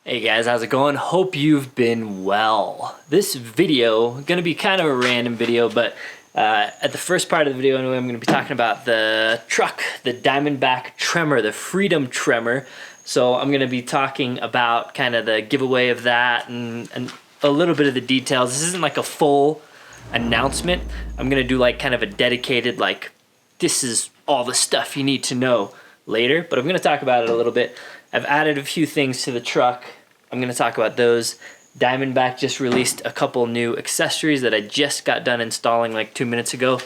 Hey guys, how's it going? Hope you've been well. This video, gonna be kind of a random video, but at the first part of the video anyway, I'm gonna be talking about the truck, the Diamondback Tremor, the Freedom Tremor. So I'm gonna be talking about kind of the giveaway of that and a little bit of the details. This isn't like a full announcement. I'm gonna do like kind of a dedicated, like, this is all the stuff you need to know later, but I'm gonna talk about it a little bit. I've added a few things to the truck. I'm gonna talk about those. Diamondback just released a couple new accessories that I just got done installing like 2 minutes ago.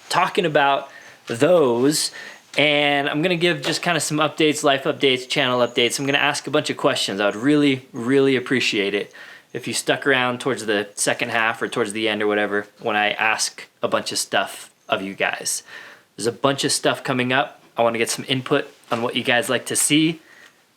Talking about those, and I'm gonna give just kind of some updates, life updates, channel updates. I'm gonna ask a bunch of questions. I would really appreciate it if you stuck around towards the second half or towards the end or whatever when I ask a bunch of stuff of you guys. There's a bunch of stuff coming up. I wanna get some input on what you guys like to see.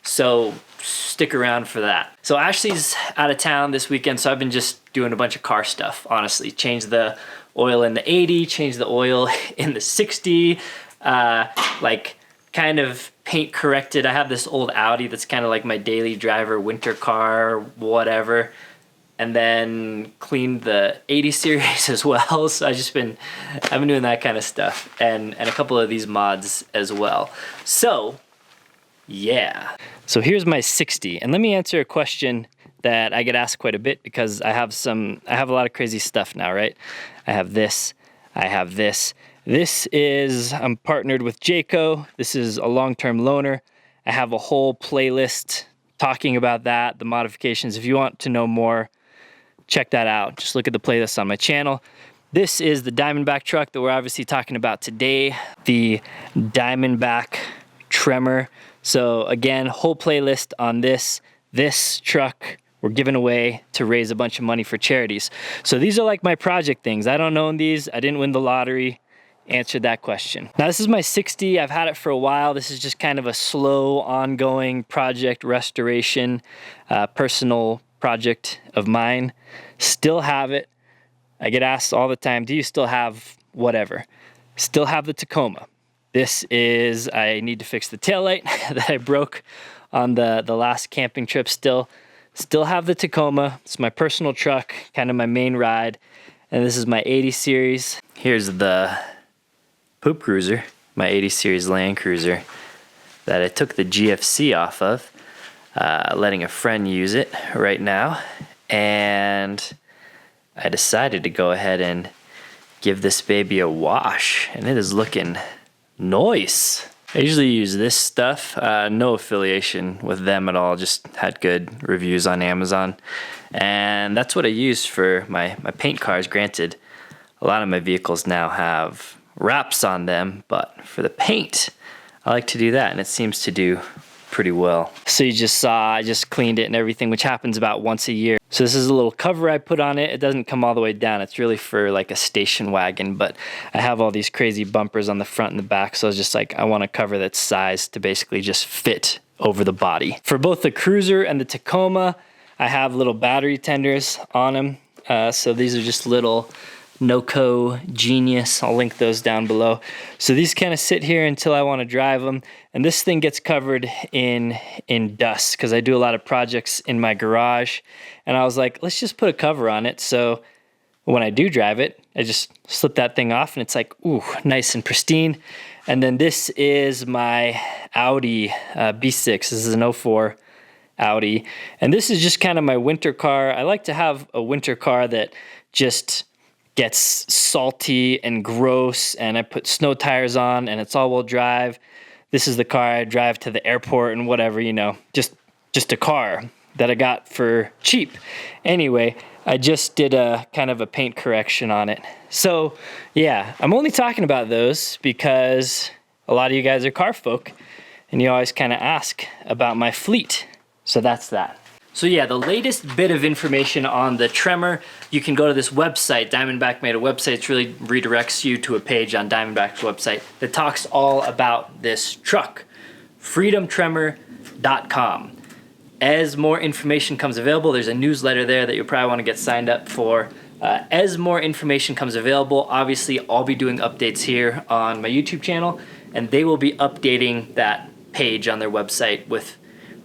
So stick around for that. So Ashley's out of town this weekend, so I've been just doing a bunch of car stuff, honestly. Changed the oil in the 80, changed the oil in the 60, like kind of paint corrected. I have this old Audi that's kind of like my daily driver, winter car, whatever. And then cleaned the 80 series as well. So I've been doing that kind of stuff and a couple of these mods as well. So yeah. So here's my 60, and let me answer a question that I get asked quite a bit because I have a lot of crazy stuff now, right? I have this, I have this. This is, I'm partnered with Jayco. This is a long-term loaner. I have a whole playlist talking about that, the modifications. If you want to know more, check that out. Just look at the playlist on my channel. This is the Diamondback truck that we're obviously talking about today, the Diamondback Tremor. So again, whole playlist on this truck we're giving away to raise a bunch of money for charities. So these are like my project things. I don't own these. I didn't win the lottery. Answered that question. Now this is my 60. I've had it for a while. This is just kind of a slow, ongoing project restoration, personal project of mine. Still have it. I get asked all the time, do you still have whatever? Still have the Tacoma. This is, I need to fix the taillight that I broke on the last camping trip. Still have the Tacoma. It's my personal truck, kind of my main ride. And this is my 80 series. Here's the Poop Cruiser, my 80 series Land Cruiser that I took the GFC off of, letting a friend use it right now. And I decided to go ahead and give this baby a wash, and it is looking nice. I usually use this stuff, no affiliation with them at all, just had good reviews on Amazon. And that's what I use for my paint cars. Granted, a lot of my vehicles now have wraps on them, but for the paint, I like to do that, and it seems to do pretty well. So you just saw, I just cleaned it and everything, which happens about once a year. So this is a little cover I put on it. It doesn't come all the way down. It's really for like a station wagon, but I have all these crazy bumpers on the front and the back. So I was just like, I want a cover that's sized to basically just fit over the body. For both the Cruiser and the Tacoma, I have little battery tenders on them. So these are just little Noco Genius. I'll link those down below. So these kind of sit here until I want to drive them. And this thing gets covered in dust because I do a lot of projects in my garage. And I was like, let's just put a cover on it. So when I do drive it, I just slip that thing off and it's like, ooh, nice and pristine. And then this is my Audi B6. This is an 04 Audi. And this is just kind of my winter car. I like to have a winter car that just gets salty and gross, and I put snow tires on and it's all-wheel drive. This is the car I drive to the airport and whatever, you know, just a car that I got for cheap. Anyway, I just did a kind of a paint correction on it. So yeah, I'm only talking about those because a lot of you guys are car folk and you always kind of ask about my fleet. So that's that. So yeah, the latest bit of information on the Tremor, you can go to this website. Diamondback made a website. It really redirects you to a page on Diamondback's website that talks all about this truck, freedomtremor.com. As more information comes available, there's a newsletter there that you'll probably want to get signed up for. As more information comes available, obviously I'll be doing updates here on my YouTube channel, and they will be updating that page on their website with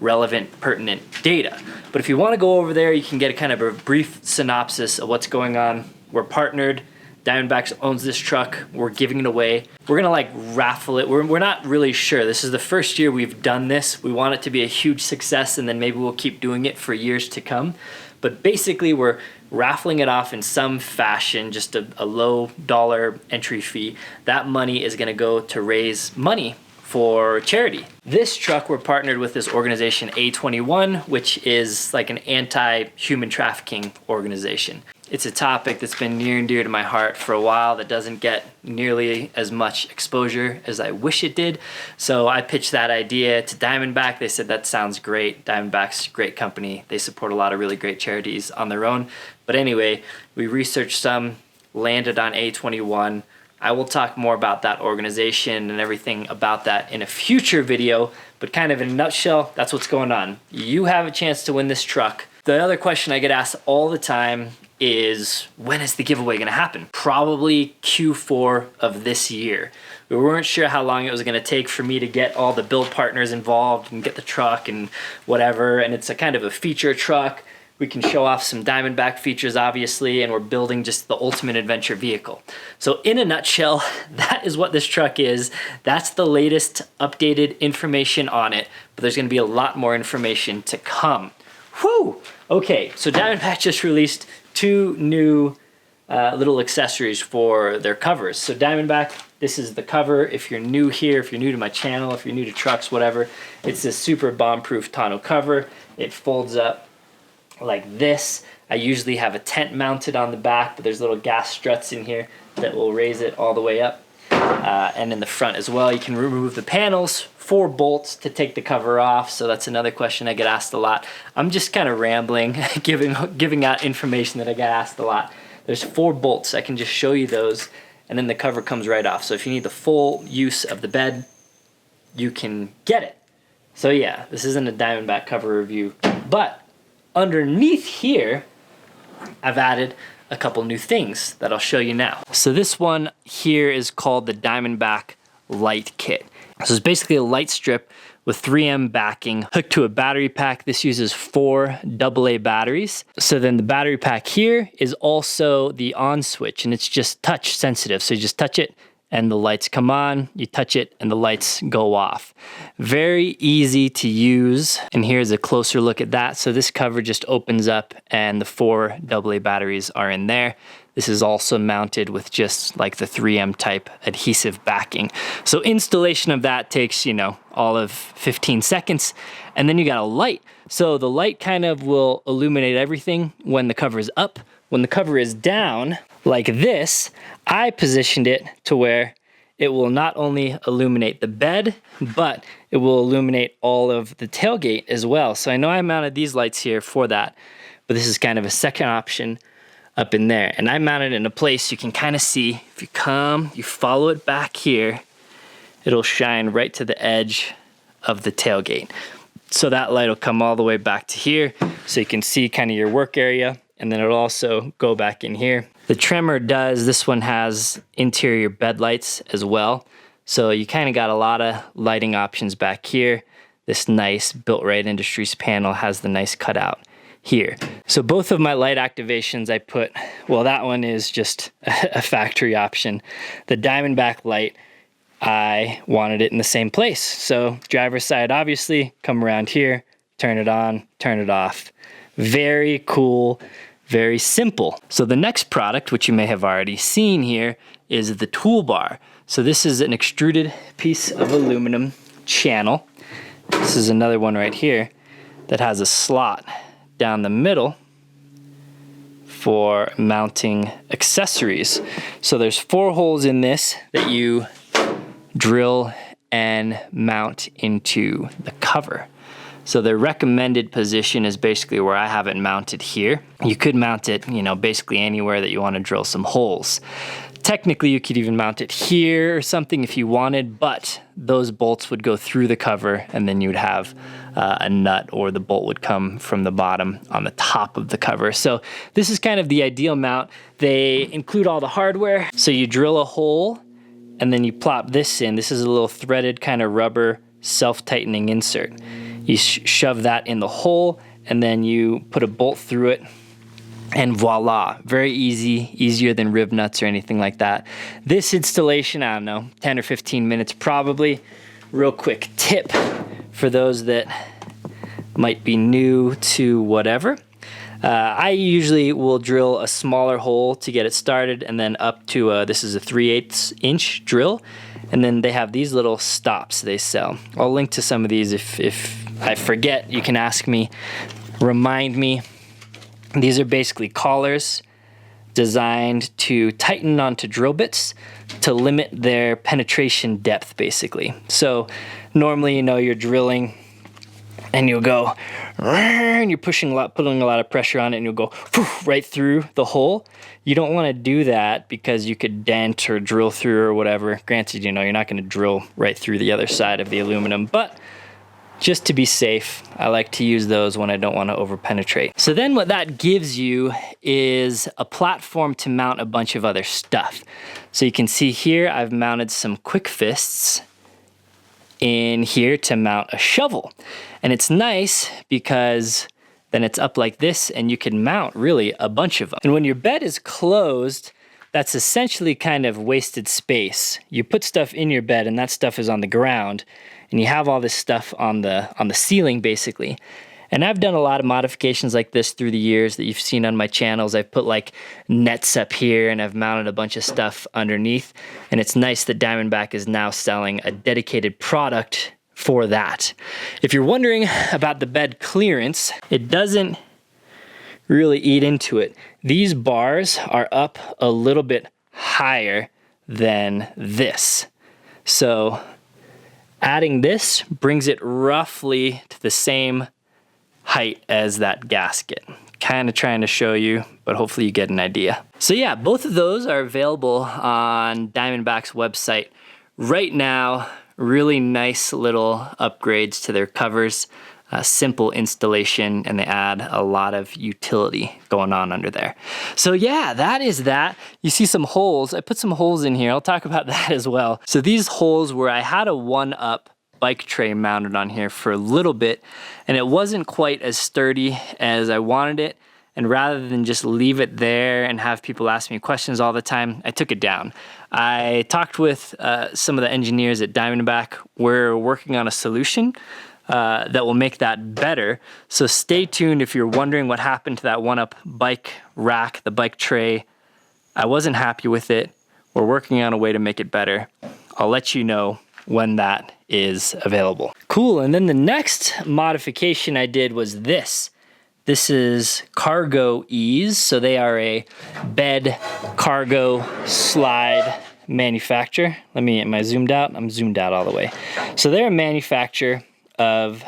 relevant, pertinent data. But if you want to go over there, you can get a kind of a brief synopsis of what's going on. We're partnered. Diamondback owns this truck. We're giving it away. We're gonna like raffle it. We're not really sure. This is the first year we've done this. We want it to be a huge success, and then maybe we'll keep doing it for years to come. But basically we're raffling it off in some fashion, just a low dollar entry fee. That money is gonna go to raise money for charity. This truck, we're partnered with this organization A21, which is like an anti-human trafficking organization. It's a topic that's been near and dear to my heart for a while that doesn't get nearly as much exposure as I wish it did. So I pitched that idea to Diamondback. They said, that sounds great. Diamondback's a great company. They support a lot of really great charities on their own. But anyway, we researched some, landed on A21. I will talk more about that organization and everything about that in a future video, but kind of in a nutshell, that's what's going on. You have a chance to win this truck. The other question I get asked all the time is, when is the giveaway gonna happen? Probably Q4 of this year. We weren't sure how long it was gonna take for me to get all the build partners involved and get the truck and whatever, and it's a kind of a feature truck. We can show off some Diamondback features, obviously, and we're building just the ultimate adventure vehicle. So in a nutshell, that is what this truck is. That's the latest updated information on it, but there's gonna be a lot more information to come. Whew! Okay, so Diamondback just released 2 new little accessories for their covers. So Diamondback, this is the cover. If you're new here, if you're new to my channel, if you're new to trucks, whatever, it's this super bomb-proof tonneau cover. It folds up like this. I usually have a tent mounted on the back, but there's little gas struts in here that will raise it all the way up. And in the front as well, you can remove the panels, 4 bolts to take the cover off. So that's another question I get asked a lot. I'm just kind of rambling, giving out information that I get asked a lot. There's 4 bolts. I can just show you those, and then the cover comes right off. So if you need the full use of the bed, you can get it. So yeah, this isn't a Diamondback cover review, but underneath here, I've added a couple new things that I'll show you now. So this one here is called the Diamondback Light Kit. So it's basically a light strip with 3M backing hooked to a battery pack. This uses 4 AA batteries. So then the battery pack here is also the on switch, and it's just touch sensitive. So you just touch it and the lights come on, you touch it and the lights go off. Very easy to use. And here's a closer look at that. So this cover just opens up and the 4 AA batteries are in there. This is also mounted with just like the 3M type adhesive backing. So installation of that takes, you know, all of 15 seconds. And then you got a light. So the light kind of will illuminate everything when the cover is up. When the cover is down, like this, I positioned it to where it will not only illuminate the bed, but it will illuminate all of the tailgate as well. So I know I mounted these lights here for that, but this is kind of a second option up in there. And I mounted it in a place you can kind of see. If you come, you follow it back here, it'll shine right to the edge of the tailgate. So that light will come all the way back to here, so you can see kind of your work area, and then it'll also go back in here. The Tremor does, this one has interior bed lights as well. So you kind of got a lot of lighting options back here. This nice Built Right Industries panel has the nice cutout here. So both of my light activations I put, well, that one is just a factory option. The Diamondback light, I wanted it in the same place. So driver's side, obviously, come around here, turn it on, turn it off. Very cool, very simple. So the next product, which you may have already seen here, is the Toolbar. So this is an extruded piece of aluminum channel. This is another one right here that has a slot down the middle for mounting accessories. So there's 4 holes in this that you drill and mount into the cover. So the recommended position is basically where I have it mounted here. You could mount it, you know, basically anywhere that you want to drill some holes. Technically, you could even mount it here or something if you wanted, but those bolts would go through the cover and then you'd have a nut, or the bolt would come from the bottom on the top of the cover. So this is kind of the ideal mount. They include all the hardware. So you drill a hole and then you plop this in. This is a little threaded kind of rubber self-tightening insert. You shove that in the hole, and then you put a bolt through it, and voila, very easy, easier than rib nuts or anything like that. This installation, I don't know, 10 or 15 minutes probably. Real quick tip for those that might be new to whatever. I usually will drill a smaller hole to get it started, and then up to, this is a 3/8 inch drill, and then they have these little stops they sell. I'll link to some of these if I forget, you can ask me, remind me. These are basically collars designed to tighten onto drill bits to limit their penetration depth, basically. So normally, you know, you're drilling and you'll go, and you're putting a lot of pressure on it, and you'll go right through the hole. You don't want to do that because you could dent or drill through or whatever. Granted, you know, you're not going to drill right through the other side of the aluminum, but just to be safe, I like to use those when I don't want to over-penetrate. So then what that gives you is a platform to mount a bunch of other stuff. So you can see here, I've mounted some quick fists in here to mount a shovel. And it's nice because then it's up like this and you can mount really a bunch of them. And when your bed is closed, that's essentially kind of wasted space. You put stuff in your bed and that stuff is on the ground, and you have all this stuff on the ceiling basically. And I've done a lot of modifications like this through the years that you've seen on my channels. I've put like nets up here and I've mounted a bunch of stuff underneath. And it's nice that Diamondback is now selling a dedicated product for that. If you're wondering about the bed clearance, it doesn't really eat into it. These bars are up a little bit higher than this. So adding this brings it roughly to the same height as that gasket. Kind of trying to show you, but hopefully you get an idea. So yeah, both of those are available on Diamondback's website right now. Really nice little upgrades to their covers. Simple installation, and they add a lot of utility going on under there. So yeah, that is that. You see some holes. I put some holes in here. I'll talk about that as well. So these holes where I had a 1-up bike tray mounted on here for a little bit, and it wasn't quite as sturdy as I wanted it. And rather than just leave it there and have people ask me questions all the time, I took it down. I talked with some of the engineers at Diamondback. We're working on a solution that will make that better. So stay tuned if you're wondering what happened to that 1-up bike rack, the bike tray. I wasn't happy with it. We're working on a way to make it better. I'll let you know when that is available. Cool, and then the next modification I did was this. This is Cargo Ease. So they are a bed cargo slide manufacturer. Am I zoomed out? I'm zoomed out all the way. So they're a manufacturer of,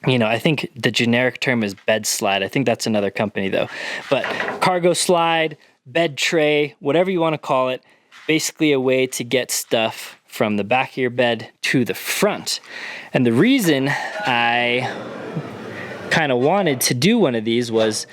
you know, I think the generic term is bed slide. I think that's another company though. But cargo slide, bed tray, whatever you want to call it, basically a way to get stuff from the back of your bed to the front. And the reason I kind of wanted to do one of these was,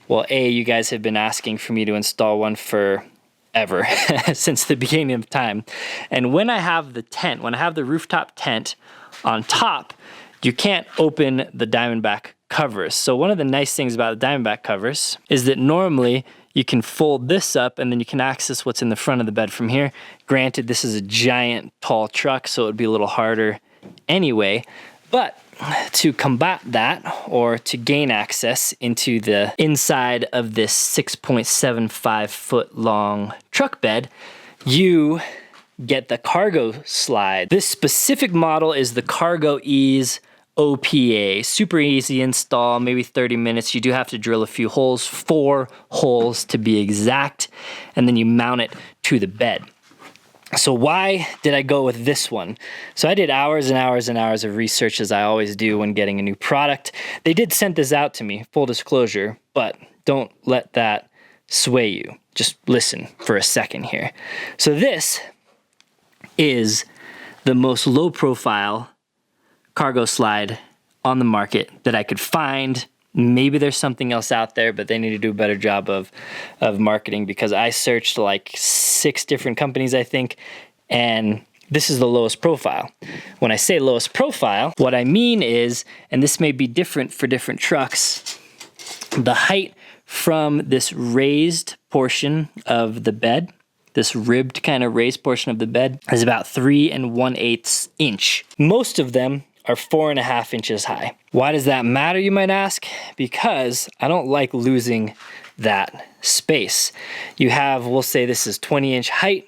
well, A, you guys have been asking for me to install one forever, since the beginning of time. And when I have the tent, when I have the rooftop tent on top, you can't open the Diamondback covers. So one of the nice things about the Diamondback covers is that normally you can fold this up and then you can access what's in the front of the bed from here. Granted, this is a giant tall truck, so it would be a little harder anyway, but to combat that, or to gain access into the inside of this 6.75 foot long truck bed, you get the cargo slide. This specific model is the Cargo Ease OPA. Super easy install, maybe 30 minutes. You do have to drill a few holes, 4 holes to be exact, and then you mount it to the bed. So why did I go with this one? So I did hours and hours and hours of research, as I always do when getting a new product. They did send this out to me, full disclosure, but don't let that sway you. Just listen for a second here. So this is the most low profile cargo slide on the market that I could find. Maybe there's something else out there, but they need to do a better job of marketing, because I searched like 6 different companies, I think, and this is the lowest profile. When I say lowest profile, what I mean is, and this may be different for different trucks, the height from this raised portion of the bed, this ribbed kind of raised portion of the bed, is about 3 1/8 inch. Most of them are 4.5 inches high. Why does that matter, you might ask? Because I don't like losing that space. You have, we'll say this is 20-inch height.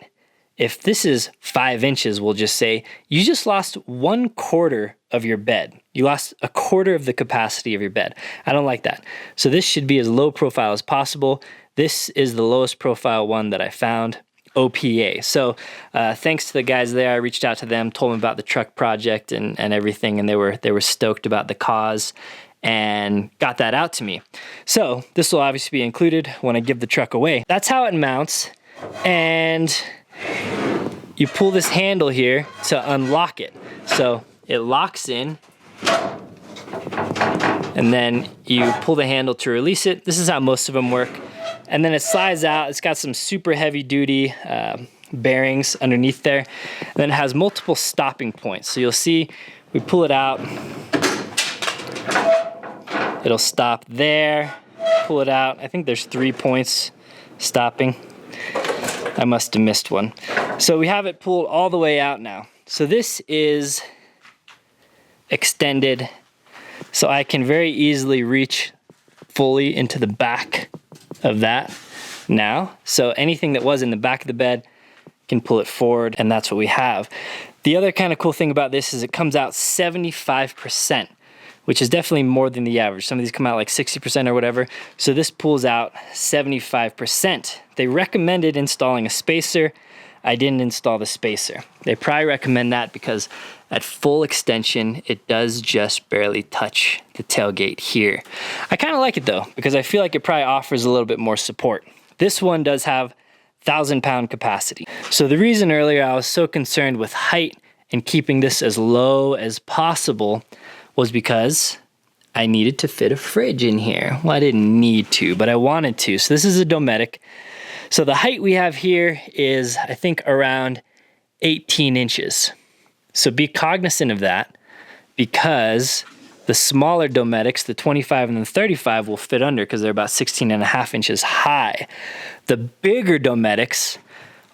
If this is 5 inches, we'll just say you just lost 1/4 of your bed. You lost 1/4 of the capacity of your bed. I don't like that. So this should be as low profile as possible. This is the lowest profile one that I found, OPA. So thanks to the guys there, I reached out to them, told them about the truck project and everything, and they were stoked about the cause and got that out to me. So this will obviously be included when I give the truck away. That's how it mounts, and you pull this handle here to unlock it. So it locks in, and then you pull the handle to release it. This is how most of them work. And then it slides out. It's got some super heavy duty bearings underneath there. And then it has multiple stopping points. So you'll see, we pull it out, it'll stop there, pull it out. I think there's 3 points stopping. I must have missed one. So we have it pulled all the way out now. So this is extended, so I can very easily reach fully into the back of that now. So anything that was in the back of the bed, can pull it forward, and that's what we have. The other kind of cool thing about this is it comes out 75%, which is definitely more than the average. Some of these come out like 60% or whatever. So this pulls out 75%. They recommended installing a spacer. I didn't install the spacer. They probably recommend that because at full extension, it does just barely touch the tailgate here. I kind of like it though, because I feel like it probably offers a little bit more support. This one does have 1,000-pound capacity. So the reason earlier I was so concerned with height and keeping this as low as possible was because I needed to fit a fridge in here. Well, I didn't need to, but I wanted to. So this is a Dometic. So the height we have here is, I think, around 18 inches. So be cognizant of that, because the smaller Dometics, the 25 and the 35, will fit under because they're about 16.5 inches high. The bigger Dometics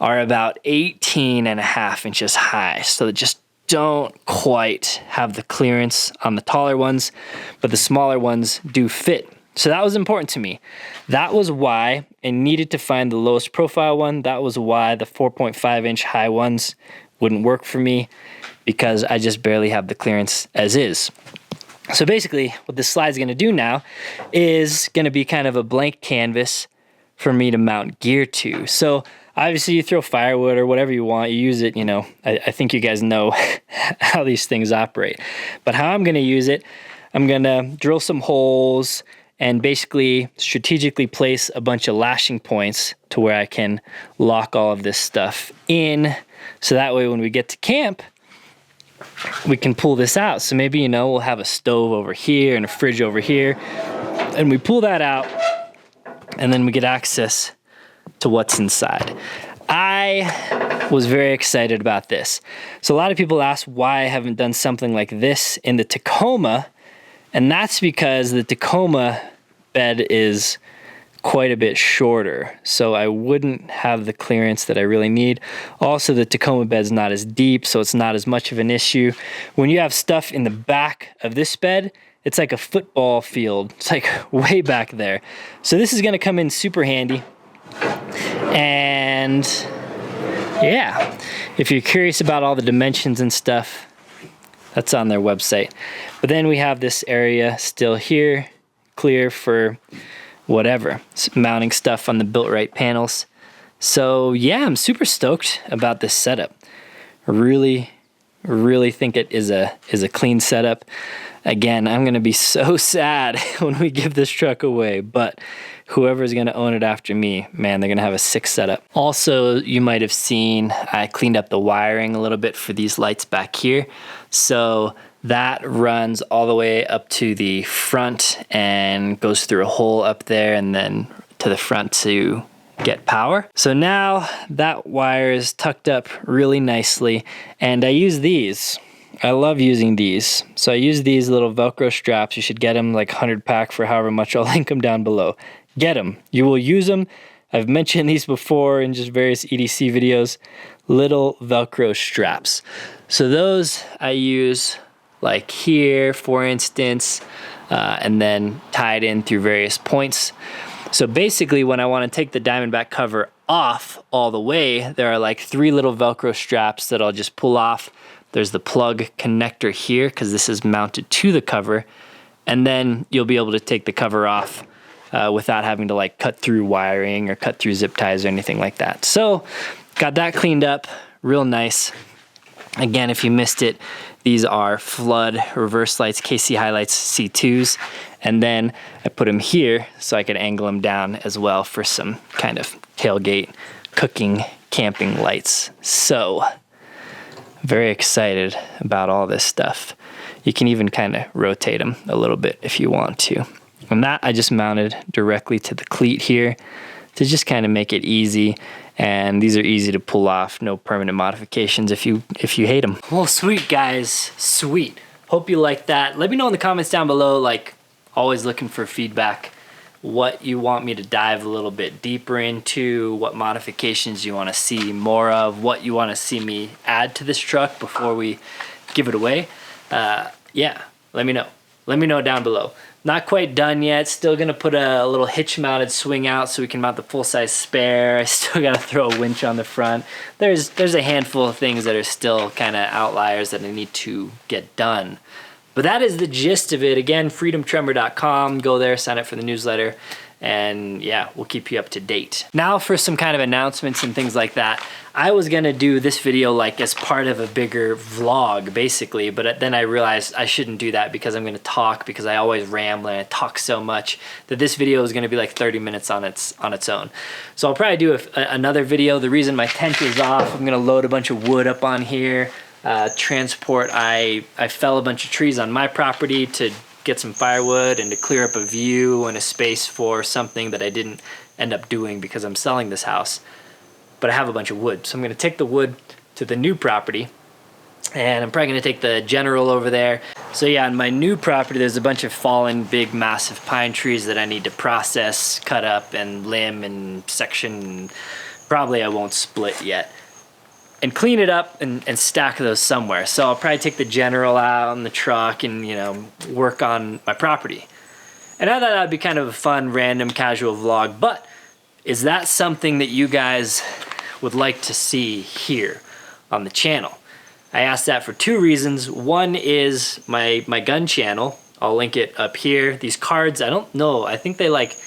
are about 18.5 inches high. So they just don't quite have the clearance on the taller ones, but the smaller ones do fit. So that was important to me. That was why I needed to find the lowest profile one. That was why the 4.5 inch high ones wouldn't work for me, because I just barely have the clearance as is. So basically what this slide's gonna do now is gonna be kind of a blank canvas for me to mount gear to. So obviously you throw firewood or whatever you want, you use it, you know, I think you guys know how these things operate. But how I'm gonna use it, I'm gonna drill some holes and basically strategically place a bunch of lashing points to where I can lock all of this stuff in. So that way when we get to camp, we can pull this out. So maybe, you know, we'll have a stove over here and a fridge over here, and we pull that out, and then we get access to what's inside. I was very excited about this. So a lot of people ask why I haven't done something like this in the Tacoma, and that's because the Tacoma bed is quite a bit shorter, so I wouldn't have the clearance that I really need. Also, the Tacoma bed's not as deep, so it's not as much of an issue. When you have stuff in the back of this bed, it's like a football field. It's like way back there. So this is gonna come in super handy. And yeah, if you're curious about all the dimensions and stuff, that's on their website. But then we have this area still here, clear for whatever, mounting stuff on the Built-Right panels. So yeah, I'm super stoked about this setup. I really think it is a clean setup. Again, I'm gonna be so sad when we give this truck away, but whoever's gonna own it after me, man, they're gonna have a sick setup. Also, you might have seen I cleaned up the wiring a little bit for these lights back here. So that runs all the way up to the front and goes through a hole up there and then to the front to get power. So now that wire is tucked up really nicely, and I use these. I love using these. So I use these little Velcro straps. You should get them like 100 pack for however much. I'll link them down below. Get them. You will use them. I've mentioned these before in just various EDC videos. Little Velcro straps. So those I use like here, for instance, and then tied in through various points. So basically when I want to take the Diamondback cover off all the way, there are like 3 little Velcro straps that I'll just pull off. There's the plug connector here because this is mounted to the cover, and then you'll be able to take the cover off without having to like cut through wiring or cut through zip ties or anything like that. So got that cleaned up real nice. Again, if you missed it, these are flood reverse lights, KC highlights C2s, and then I put them here so I could angle them down as well for some kind of tailgate cooking camping lights. So very excited about all this stuff. You can even kind of rotate them a little bit if you want to. And that I just mounted directly to the cleat here to just kind of make it easy. And these are easy to pull off, no permanent modifications if you hate them. Well, sweet guys, sweet. Hope you like that. Let me know in the comments down below, like always looking for feedback, what you want me to dive a little bit deeper into, what modifications you want to see more of, what you want to see me add to this truck before we give it away. Yeah, let me know. Let me know down below. Not quite done yet. Still gonna put a little hitch mounted swing out so we can mount the full-size spare. I still gotta throw a winch on the front. There's a handful of things that are still kind of outliers that I need to get done. But that is the gist of it. Again, freedomtremor.com. Go there, sign up for the newsletter, and yeah, we'll keep you up to date. Now for some kind of announcements and things like that. I was gonna do this video like as part of a bigger vlog, basically, but then I realized I shouldn't do that because I'm gonna talk, because I always ramble and I talk so much that this video is gonna be like 30 minutes on its own. So I'll probably do another video. The reason my tent is off, I'm gonna load a bunch of wood up on here, transport. I fell a bunch of trees on my property to get some firewood and to clear up a view and a space for something that I didn't end up doing because I'm selling this house. But I have a bunch of wood. So I'm gonna take the wood to the new property, and I'm probably gonna take the General over there. So yeah, on my new property, there's a bunch of fallen, big, massive pine trees that I need to process, cut up, and limb and section. Probably I won't split yet. And clean it up and stack those somewhere. So I'll probably take the General out in the truck and, you know, work on my property. And I thought that'd be kind of a fun, random, casual vlog, but is that something that you guys would like to see here on the channel? I asked that for 2 reasons. One is my gun channel. I'll link it up here. These cards, I don't know. I think they like,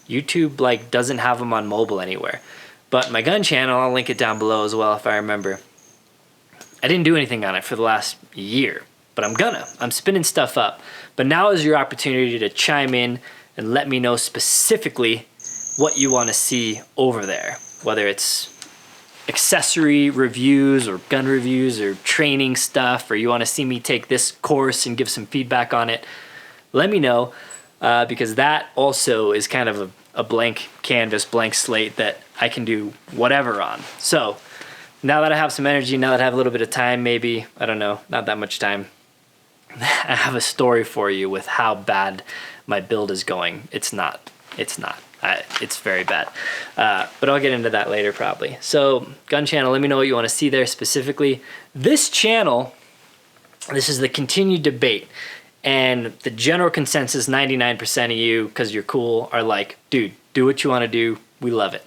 YouTube like doesn't have them on mobile anywhere. But my gun channel, I'll link it down below as well if I remember. I didn't do anything on it for the last year, but I'm spinning stuff up. But now is your opportunity to chime in and let me know specifically what you want to see over there, whether it's accessory reviews or gun reviews or training stuff, or you want to see me take this course and give some feedback on it. Let me know, because that also is kind of a blank canvas, blank slate that I can do whatever on. So now that I have some energy, now that I have a little bit of time, maybe, I don't know, not that much time, I have a story for you with how bad my build is going. It's not. It's very bad. But I'll get into that later probably. So gun channel, let me know what you want to see there specifically. This channel, this is the continued debate. And the general consensus, 99% of you, because you're cool, are like, dude, do what you want to do. We love it.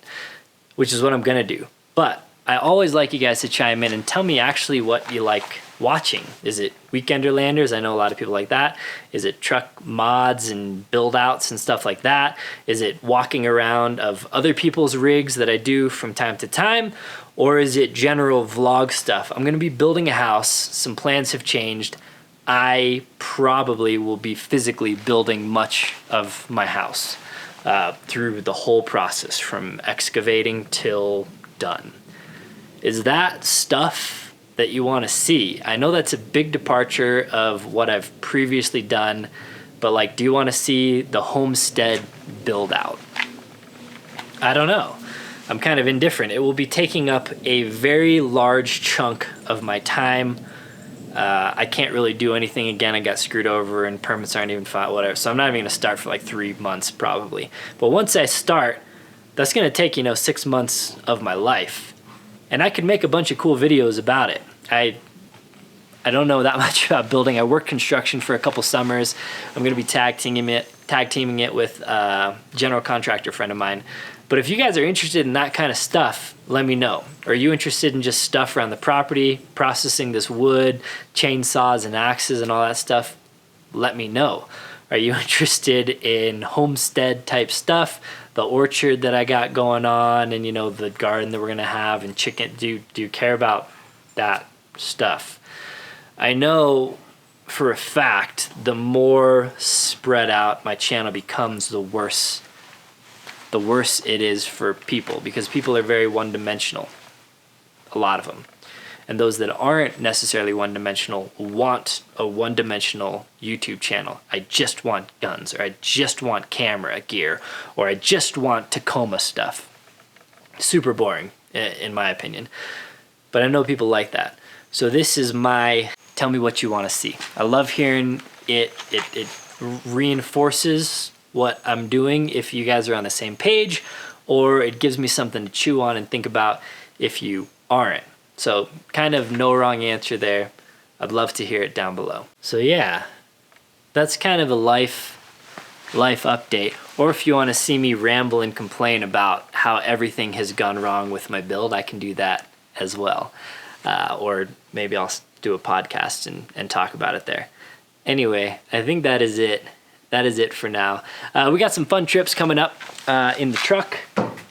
Which is what I'm going to do. But I always like you guys to chime in and tell me actually what you like watching. Is it Weekender Landers? I know a lot of people like that. Is it truck mods and build outs and stuff like that? Is it walking around of other people's rigs that I do from time to time? Or is it general vlog stuff? I'm going to be building a house. Some plans have changed. I probably will be physically building much of my house through the whole process from excavating till done. Is that stuff that you want to see? I know that's a big departure of what I've previously done, but like, do you want to see the homestead build out? I don't know. I'm kind of indifferent. It will be taking up a very large chunk of my time. I can't really do anything again. I got screwed over and permits aren't even filed, whatever. So I'm not even gonna start for like 3 months probably. But once I start, that's gonna take, 6 months of my life. And I could make a bunch of cool videos about it. I don't know that much about building. I worked construction for a couple summers. I'm gonna be tag teaming it with a general contractor friend of mine. But if you guys are interested in that kind of stuff, let me know. Are you interested in just stuff around the property, processing this wood, chainsaws and axes and all that stuff? Let me know. Are you interested in homestead type stuff, the orchard that I got going on, and the garden that we're gonna have, and chicken? Do you care about that stuff? I know for a fact the more spread out my channel becomes, the worse it is for people, because people are very one-dimensional, a lot of them. And those that aren't necessarily one-dimensional want a one-dimensional YouTube channel. I just want guns, or I just want camera gear, or I just want Tacoma stuff. Super boring, in my opinion. But I know people like that. So this is my tell me what you want to see. I love hearing it. It reinforces what I'm doing if you guys are on the same page, or it gives me something to chew on and think about if you aren't. So kind of no wrong answer there. I'd love to hear it down below. So yeah, that's kind of a life update. Or if you want to see me ramble and complain about how everything has gone wrong with my build, I can do that as well. Or maybe I'll do a podcast and talk about it there. Anyway, I think that is it. That is it for now. We got some fun trips coming up in the truck,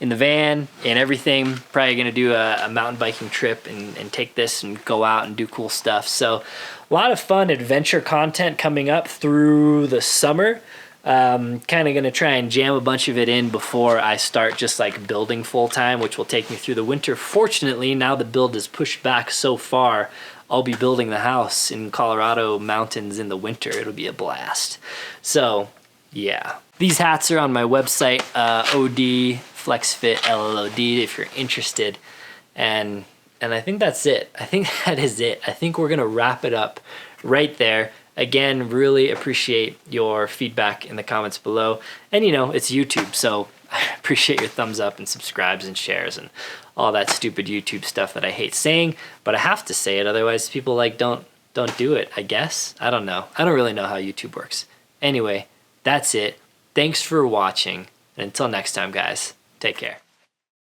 in the van, and everything. Probably gonna do a mountain biking trip and take this and go out and do cool stuff. So a lot of fun adventure content coming up through the summer. Kind of gonna try and jam a bunch of it in before I start just like building full time, which will take me through the winter. Fortunately, now the build is pushed back so far, I'll be building the house in Colorado mountains in the winter. It'll be a blast. So yeah, these hats are on my website, OD FlexFit LLOD, if you're interested. And I think that's it. I think that is it. I think we're gonna wrap it up right there. Again, really appreciate your feedback in the comments below. And it's YouTube, so I appreciate your thumbs up and subscribes and shares and all that stupid YouTube stuff that I hate saying, but I have to say it, otherwise people don't do it, I guess. I don't know. I don't really know how YouTube works. Anyway, that's it. Thanks for watching, and until next time, guys, take care.